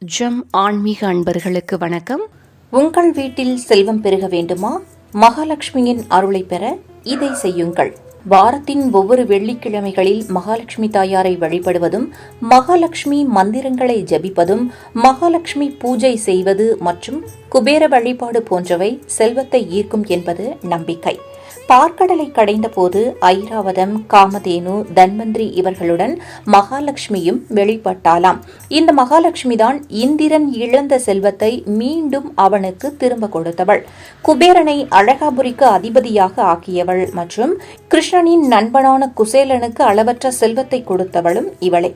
ஜம் ஆன்மீக அன்பர்களுக்கு வணக்கம். உங்கள் வீட்டில் செல்வம் பெருக வேண்டுமா? மகாலட்சுமியின் அருளை பெற இதை செய்யுங்கள். வாரத்தின் ஒவ்வொரு வெள்ளிக்கிழமைகளில் மகாலட்சுமி தாயாரை வழிபடுவதும், மகாலட்சுமி மந்திரங்களை ஜபிப்பதும், மகாலட்சுமி பூஜை செய்வது மற்றும் குபேர வழிபாடு போன்றவை செல்வத்தை ஈர்க்கும் என்பது நம்பிக்கை. பார்க்கடலை கடைந்த போது ஐராவதம், காமதேனு, தன்வந்திரி இவர்களுடன் மகாலட்சுமியும் வெளிப்பட்டாலாம். இந்த மகாலட்சுமி தான் இந்திரன் இழந்த செல்வத்தை மீண்டும் அவனுக்கு திரும்ப கொடுத்தவள். குபேரனை அழகாபுரிக்கு அதிபதியாக ஆக்கியவள் மற்றும் கிருஷ்ணனின் நண்பனான குசேலனுக்கு அளவற்ற செல்வத்தை கொடுத்தவளும் இவளே.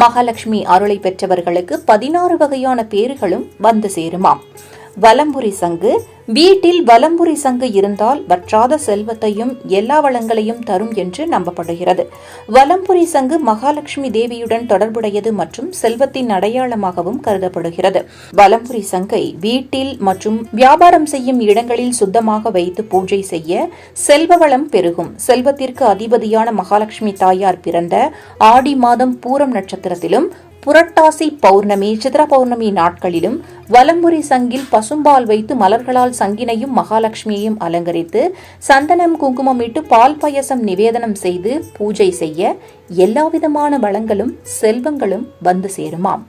மகாலட்சுமி அருளை பெற்றவர்களுக்கு 16 வகையான பேறுகளும் வந்து சேருமாம். வலம்புரி சங்கு. வீட்டில் வலம்புரி சங்கு இருந்தால் வற்றாத செல்வத்தையும் எல்லா வளங்களையும் தரும் என்று நம்பப்படுகிறது. வலம்புரி சங்கு மகாலட்சுமி தேவியுடன் தொடர்புடையது மற்றும் செல்வத்தின் அடையாளமாகவும் கருதப்படுகிறது. வலம்புரி சங்கை வீட்டில் மற்றும் வியாபாரம் செய்யும் இடங்களில் சுத்தமாக வைத்து பூஜை செய்ய செல்வ வளம் பெருகும். செல்வத்திற்கு அதிபதியான மகாலட்சுமி தாயார் பிறந்த ஆடி மாதம் பூரம் நட்சத்திரத்திலும், புரட்டாசி பௌர்ணமி, சித்ரா பௌர்ணமி நாட்களிலும் வலம்புரி சங்கில் பசும்பால் வைத்து மலர்களால் சங்கினையும் மகாலட்சுமியையும் அலங்கரித்து சந்தனம் குங்குமம் இட்டு பால் பாயசம் நிவேதனம் செய்து பூஜை செய்ய எல்லாவிதமான வளங்களும் செல்வங்களும் வந்து சேருமாம்.